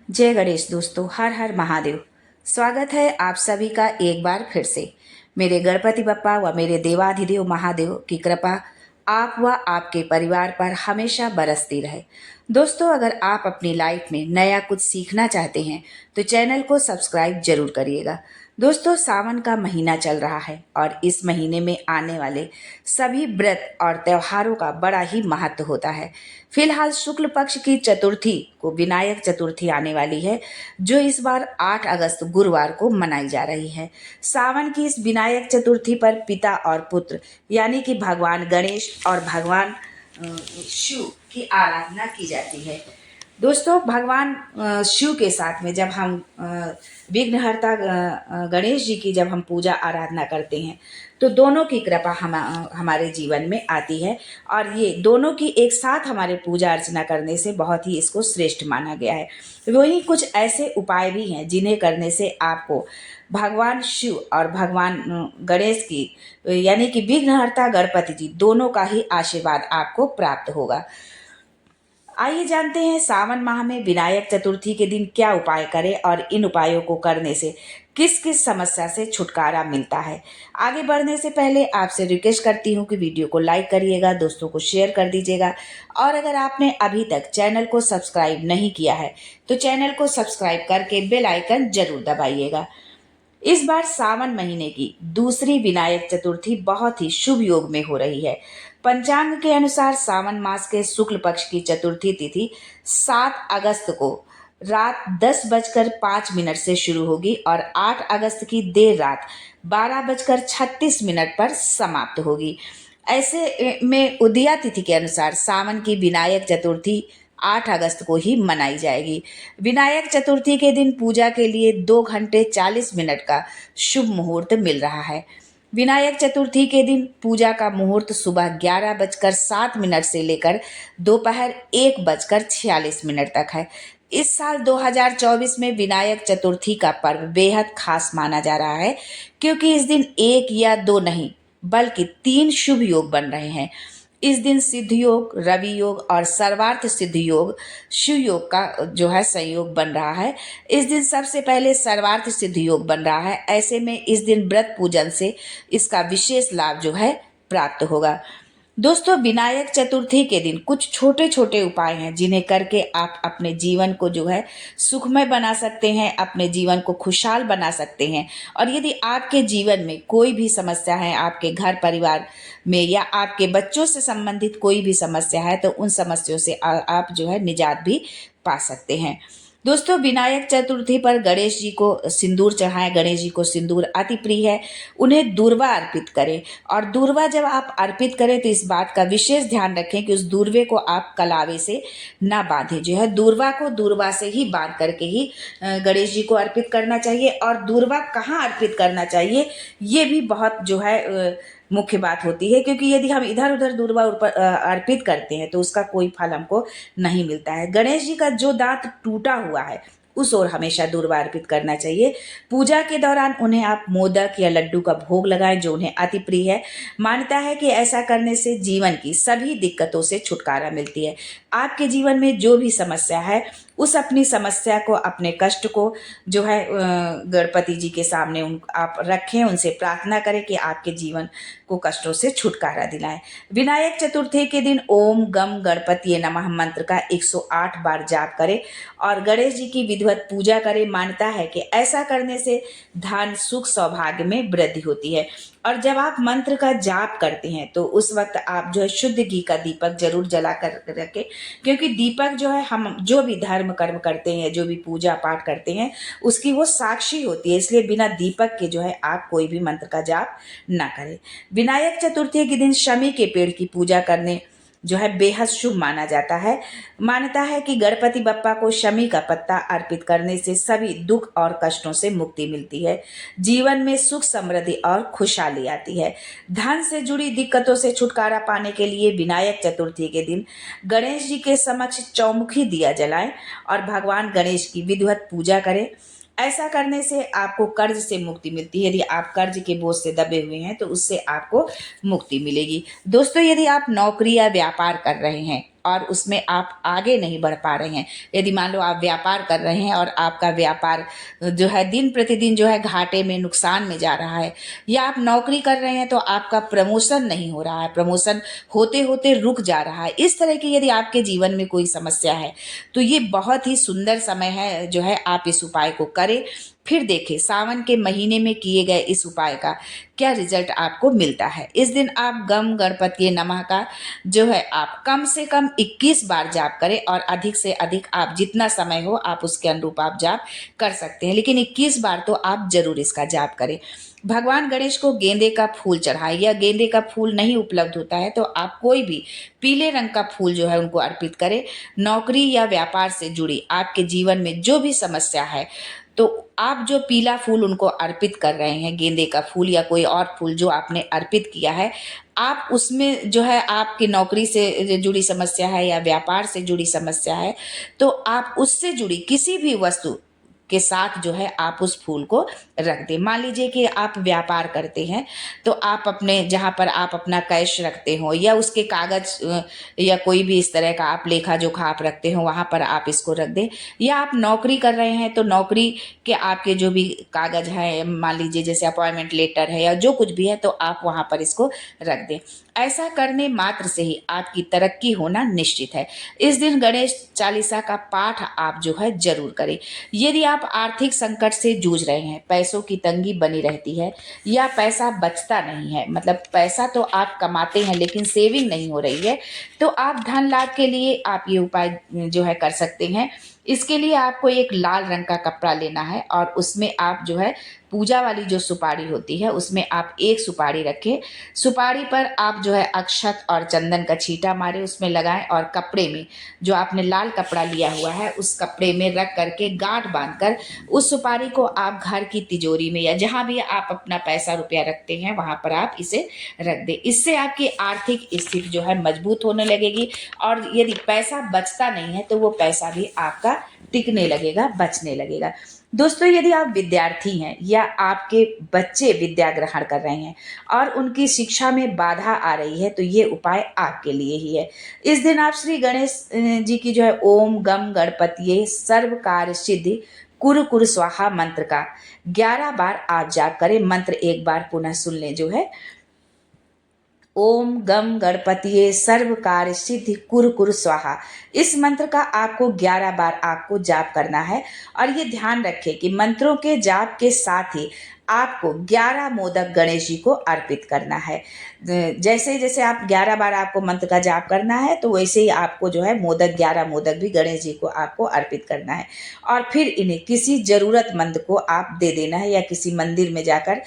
जय गणेश दोस्तों, हर हर महादेव। स्वागत है आप सभी का एक बार फिर से। मेरे गणपति बप्पा व मेरे देवाधिदेव महादेव की कृपा आप व आपके परिवार पर हमेशा बरसती रहे। दोस्तों, अगर आप अपनी लाइफ में नया कुछ सीखना चाहते हैं तो चैनल को सब्सक्राइब जरूर करिएगा। दोस्तों, सावन का महीना चल रहा है और इस महीने में आने वाले सभी व्रत और त्योहारों का बड़ा ही महत्व होता है। फिलहाल शुक्ल पक्ष की चतुर्थी को विनायक चतुर्थी आने वाली है, जो इस बार 8 अगस्त गुरुवार को मनाई जा रही है। सावन की इस विनायक चतुर्थी पर पिता और पुत्र यानी कि भगवान गणेश और भगवान शिव की आराधना की जाती है। दोस्तों, भगवान शिव के साथ में जब हम विघ्नहर्ता गणेश जी की जब हम पूजा आराधना करते हैं तो दोनों की कृपा हमारे जीवन में आती है और ये दोनों की एक साथ हमारे पूजा अर्चना करने से बहुत ही इसको श्रेष्ठ माना गया है। वहीं कुछ ऐसे उपाय भी हैं जिन्हें करने से आपको भगवान शिव और भगवान गणेश की यानी कि विघ्नहर्ता गणपति जी दोनों का ही आशीर्वाद आपको प्राप्त होगा। आइए जानते हैं सावन माह में विनायक चतुर्थी के दिन क्या उपाय करें और इन उपायों को करने से किस किस समस्या से छुटकारा मिलता है। आगे बढ़ने से पहले आपसे रिक्वेस्ट करती हूँ कि वीडियो को लाइक करिएगा, दोस्तों को शेयर कर दीजिएगा और अगर आपने अभी तक चैनल को सब्सक्राइब नहीं किया है तो चैनल को सब्सक्राइब करके बेल आइकन जरूर दबाइएगा। इस बार सावन महीने की दूसरी विनायक चतुर्थी बहुत ही शुभ योग में हो रही है। पंचांग के अनुसार सावन मास के शुक्ल पक्ष की चतुर्थी तिथि 7 अगस्त को रात 10:05 से शुरू होगी और 8 अगस्त की देर रात 12:36 पर समाप्त होगी। ऐसे में उदया तिथि के अनुसार सावन की विनायक चतुर्थी 8 अगस्त को ही मनाई जाएगी। विनायक चतुर्थी के दिन पूजा के लिए 2 घंटे 40 मिनट का शुभ मुहूर्त मिल रहा है। विनायक चतुर्थी के दिन पूजा का मुहूर्त सुबह 11:07 से लेकर दोपहर 1:46 तक है। इस साल 2024 में विनायक चतुर्थी का पर्व बेहद खास माना जा रहा है, क्योंकि इस दिन एक या दो नहीं बल्कि 3 शुभ योग बन रहे हैं। इस दिन सिद्ध योग, रवि योग और सर्वार्थ सिद्ध योग शिव योग का जो है संयोग बन रहा है। इस दिन सबसे पहले सर्वार्थ सिद्ध योग बन रहा है। ऐसे में इस दिन व्रत पूजन से इसका विशेष लाभ जो है प्राप्त होगा। दोस्तों, विनायक चतुर्थी के दिन कुछ छोटे छोटे उपाय हैं जिन्हें करके आप अपने जीवन को जो है सुखमय बना सकते हैं, अपने जीवन को खुशहाल बना सकते हैं। और यदि आपके जीवन में कोई भी समस्या है, आपके घर परिवार में या आपके बच्चों से संबंधित कोई भी समस्या है, तो उन समस्याओं से आप जो है निजात भी पा सकते हैं। दोस्तों, विनायक चतुर्थी पर गणेश जी को सिंदूर चढ़ाएं। गणेश जी को सिंदूर अति प्रिय है। उन्हें दूर्वा अर्पित करें और दूर्वा जब आप अर्पित करें तो इस बात का विशेष ध्यान रखें कि उस दूर्वे को आप कलावे से ना बांधें। जो है दूर्वा को दूर्वा से ही बांध करके ही गणेश जी को अर्पित करना चाहिए। और दूर्वा कहाँ अर्पित करना चाहिए ये भी बहुत जो है मुख्य बात होती है, क्योंकि यदि हम इधर उधर दूर्वा अर्पित करते हैं तो उसका कोई फल हमको नहीं मिलता है। गणेश जी का जो दांत टूटा हुआ है उस ओर हमेशा दूर्वा अर्पित करना चाहिए। पूजा के दौरान उन्हें आप मोदक या लड्डू का भोग लगाएं, जो उन्हें अति प्रिय है। मान्यता है कि ऐसा करने से जीवन की सभी दिक्कतों से छुटकारा मिलती है। आपके जीवन में जो भी समस्या है उस अपनी समस्या को, अपने कष्ट को जो है गणपति जी के सामने आप रखें, उनसे प्रार्थना करें कि आपके जीवन को कष्टों से छुटकारा दिलाएं। विनायक चतुर्थी के दिन ओम गम गणपति नमः मंत्र का 108 बार जाप करें और गणेश जी की विधिवत पूजा करें। मान्यता है कि ऐसा करने से धन, सुख, सौभाग्य में वृद्धि होती है। और जब आप मंत्र का जाप करते हैं तो उस वक्त आप जो है शुद्ध घी का दीपक जरूर जला कर रखें, क्योंकि दीपक जो है हम जो भी धर्म कर्म करते हैं, जो भी पूजा पाठ करते हैं, उसकी वो साक्षी होती है। इसलिए बिना दीपक के जो है आप कोई भी मंत्र का जाप ना करें। विनायक चतुर्थी के दिन शमी के पेड़ की पूजा करने जो है बेहद शुभ माना जाता है। मान्यता है कि गणपति बप्पा को शमी का पत्ता अर्पित करने से सभी दुख और कष्टों से मुक्ति मिलती है। जीवन में सुख, समृद्धि और खुशहाली आती है। धन से जुड़ी दिक्कतों से छुटकारा पाने के लिए विनायक चतुर्थी के दिन गणेश जी के समक्ष चौमुखी दिया जलाएं और भगवान गणेश की विधिवत पूजा करें। ऐसा करने से आपको कर्ज से मुक्ति मिलती है। यदि आप कर्ज के बोझ से दबे हुए हैं तो उससे आपको मुक्ति मिलेगी। दोस्तों, यदि आप नौकरी या व्यापार कर रहे हैं और उसमें आप आगे नहीं बढ़ पा रहे हैं, यदि मान लो आप व्यापार कर रहे हैं और आपका व्यापार जो है दिन प्रतिदिन जो है घाटे में, नुकसान में जा रहा है, या आप नौकरी कर रहे हैं तो आपका प्रमोशन नहीं हो रहा है, प्रमोशन होते होते रुक जा रहा है, इस तरह की यदि आपके जीवन में कोई समस्या है तो ये बहुत ही सुंदर समय है जो है आप इस उपाय को करें। फिर देखें सावन के महीने में किए गए इस उपाय का क्या रिजल्ट आपको मिलता है। इस दिन आप गम गणपति नमः का जो है आप कम से कम 21 बार जाप करें, और अधिक से अधिक आप जितना समय हो आप उसके अनुरूप आप जाप कर सकते हैं, लेकिन 21 बार तो आप जरूर इसका जाप करें। भगवान गणेश को गेंदे का फूल चढ़ाएं, या गेंदे का फूल नहीं उपलब्ध होता है तो आप कोई भी पीले रंग का फूल जो है उनको अर्पित करें। नौकरी या व्यापार से जुड़ी आपके जीवन में जो भी समस्या है तो आप जो पीला फूल उनको अर्पित कर रहे हैं, गेंदे का फूल या कोई और फूल जो आपने अर्पित किया है, आप उसमें जो है आपकी नौकरी से जुड़ी समस्या है या व्यापार से जुड़ी समस्या है तो आप उससे जुड़ी किसी भी वस्तु के साथ जो है आप उस फूल को रख दें। मान लीजिए कि आप व्यापार करते हैं तो आप अपने जहाँ पर आप अपना कैश रखते हो या उसके कागज या कोई भी इस तरह का आप लेखा जोखा आप रखते हो वहाँ पर आप इसको रख दें। या आप नौकरी कर रहे हैं तो नौकरी के आपके जो भी कागज है, मान लीजिए जैसे अपॉइंटमेंट लेटर है या जो कुछ भी है, तो आप वहाँ पर इसको रख दें। ऐसा करने मात्र से ही आपकी तरक्की होना निश्चित है। इस दिन गणेश चालीसा का पाठ आप जो है जरूर करें। यदि आप आर्थिक संकट से जूझ रहे हैं, पैसों की तंगी बनी रहती है या पैसा बचता नहीं है, मतलब पैसा तो आप कमाते हैं लेकिन सेविंग नहीं हो रही है, तो आप धन लाभ के लिए आप ये उपाय जो है कर सकते हैं। इसके लिए आपको एक लाल रंग का कपड़ा लेना है और उसमें आप जो है पूजा वाली जो सुपारी होती है उसमें आप एक सुपारी रखें। सुपारी पर आप जो है अक्षत और चंदन का छींटा मारे, उसमें लगाएं और कपड़े में जो आपने लाल कपड़ा लिया हुआ है उस कपड़े में रख करके गांठ बांधकर उस सुपारी को आप घर की तिजोरी में या जहां भी आप अपना पैसा रुपया रखते हैं वहां पर आप इसे रख दें। इससे आपकी आर्थिक स्थिति जो है मजबूत होने लगेगी, और यदि पैसा बचता नहीं है तो वो पैसा भी आपका टिकने लगेगा, बचने लगेगा। दोस्तों, यदि आप विद्यार्थी हैं या आपके बच्चे विद्या ग्रहण कर रहे हैं और उनकी शिक्षा में बाधा आ रही है तो ये उपाय आपके लिए ही है। इस दिन आप श्री गणेश जी की जो है ओम गम गणपतिये सर्व कार्य सिद्धि कुरु कुरु स्वाहा मंत्र का 11 बार आप जाप करें। मंत्र एक बार पुनः सुन लें, जो है ओम गम गणपतिये सर्व कार्य सिद्धि कुरु कुरु स्वाहा। इस मंत्र का आपको 11 बार आपको जाप करना है, और ये ध्यान रखें कि मंत्रों के जाप के साथ ही आपको 11 मोदक गणेश जी को अर्पित करना है। जैसे जैसे आप 11 बार आपको मंत्र का जाप करना है तो वैसे ही आपको जो है मोदक 11 मोदक भी गणेश जी को आपको अर्पित करना है, और फिर इन्हें किसी ज़रूरतमंद को आप दे देना है, या किसी मंदिर में जाकर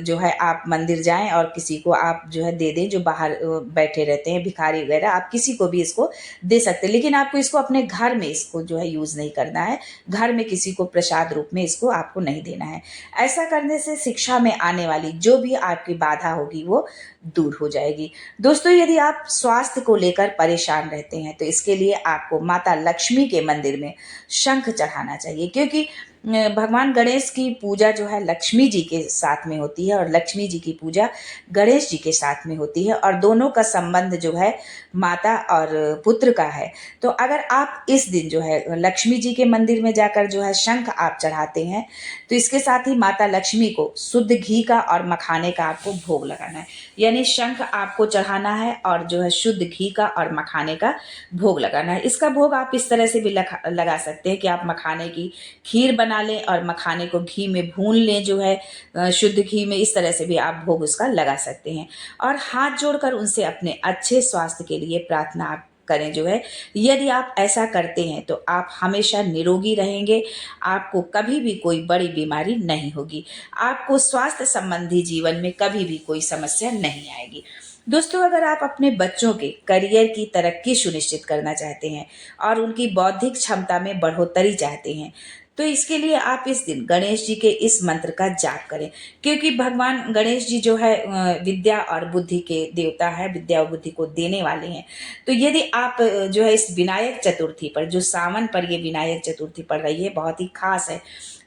जो है आप मंदिर जाएं और किसी को आप जो है दे दें, जो बाहर बैठे रहते हैं भिखारी वगैरह, आप किसी को भी इसको दे सकते हैं, लेकिन आपको इसको अपने घर में इसको जो है यूज़ नहीं करना है। घर में किसी को प्रसाद रूप में इसको आपको नहीं देना है। ऐसा करने से शिक्षा में आने वाली जो भी आपकी बाधा होगी वो दूर हो जाएगी। दोस्तों, यदि आप स्वास्थ्य को लेकर परेशान रहते हैं तो इसके लिए आपको माता लक्ष्मी के मंदिर में शंख चढ़ाना चाहिए, क्योंकि भगवान गणेश की पूजा जो है लक्ष्मी जी के साथ में होती है और लक्ष्मी जी की पूजा गणेश जी के साथ में होती है, और दोनों का संबंध जो है माता और पुत्र का है। तो अगर आप इस दिन जो है लक्ष्मी जी के मंदिर में जाकर जो है शंख आप चढ़ाते हैं तो इसके साथ ही माता लक्ष्मी को शुद्ध घी का और मखाने का आपको भोग लगाना है। यानी शंख आपको चढ़ाना है और जो है शुद्ध घी का और मखाने का भोग लगाना है। इसका भोग आप इस तरह से भी लगा सकते हैं कि आप मखाने की खीर बना लें और मखाने को घी में भून लें, जो है शुद्ध घी में, इस तरह से भी आप भोग उसका लगा सकते हैं। और हाथ जोड़कर उनसे अपने अच्छे स्वास्थ्य के लिए प्रार्थना आप करें। जो है यदि आप ऐसा करते हैं तो आप हमेशा निरोगी रहेंगे, आपको कभी भी कोई बड़ी बीमारी नहीं होगी, आपको स्वास्थ्य संबंधी जीवन में कभी भी कोई समस्या नहीं आएगी। दोस्तों, अगर आप अपने बच्चों के करियर की तरक्की सुनिश्चित करना चाहते हैं और उनकी बौद्धिक क्षमता में बढ़ोतरी चाहते हैं तो इसके लिए आप इस दिन गणेश जी के इस मंत्र का जाप करें, क्योंकि भगवान गणेश जी जो है विद्या और बुद्धि के देवता है, विद्या और बुद्धि को देने वाले हैं। तो यदि आप जो है इस विनायक चतुर्थी पर, जो सावन पर ये विनायक चतुर्थी पड़ रही है, बहुत ही खास है,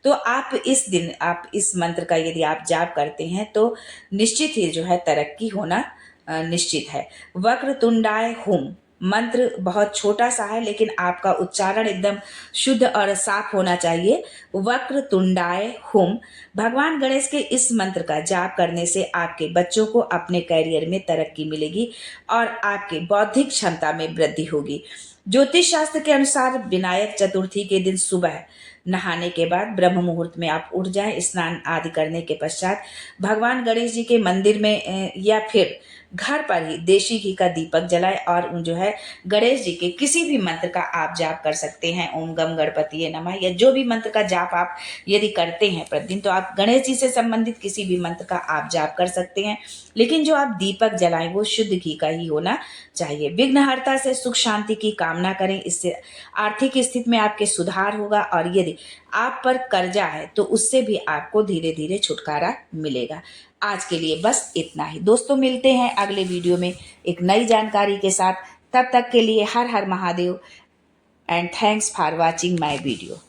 तो आप इस दिन आप इस मंत्र का यदि आप जाप करते हैं तो निश्चित ही जो है तरक्की होना निश्चित है। वक्रतुंडाय हुम मंत्र बहुत छोटा सा है, लेकिन आपका उच्चारण एकदम शुद्ध और साफ होना चाहिए। वक्र तुंडाय हुम। भगवान गणेश के इस मंत्र का जाप करने से आपके बच्चों को अपने करियर में तरक्की मिलेगी और आपके बौद्धिक क्षमता में वृद्धि होगी। ज्योतिष शास्त्र के अनुसार विनायक चतुर्थी के दिन सुबह नहाने के बाद ब्रह्म मुहूर्त में आप उठ जाएं। स्नान आदि करने के पश्चात भगवान गणेश जी के मंदिर में या फिर घर पर ही देशी घी का दीपक जलाएं और उन जो है गणेश जी के किसी भी मंत्र का आप जाप कर सकते हैं। ओम गम गणपति नमः या जो भी मंत्र का जाप आप यदि करते हैं प्रतिदिन, तो आप गणेश जी से संबंधित किसी भी मंत्र का आप जाप कर सकते हैं। लेकिन जो आप दीपक जलाएं वो शुद्ध घी का ही होना चाहिए। विघ्नहर्ता से सुख शांति की कामना करें, इससे आर्थिक स्थिति में आपके सुधार होगा और यदि आप पर कर्जा है तो उससे भी आपको धीरे धीरे छुटकारा मिलेगा। आज के लिए बस इतना ही दोस्तों, मिलते हैं अगले वीडियो में एक नई जानकारी के साथ। तब तक के लिए हर हर Mahadev and thanks for watching my video.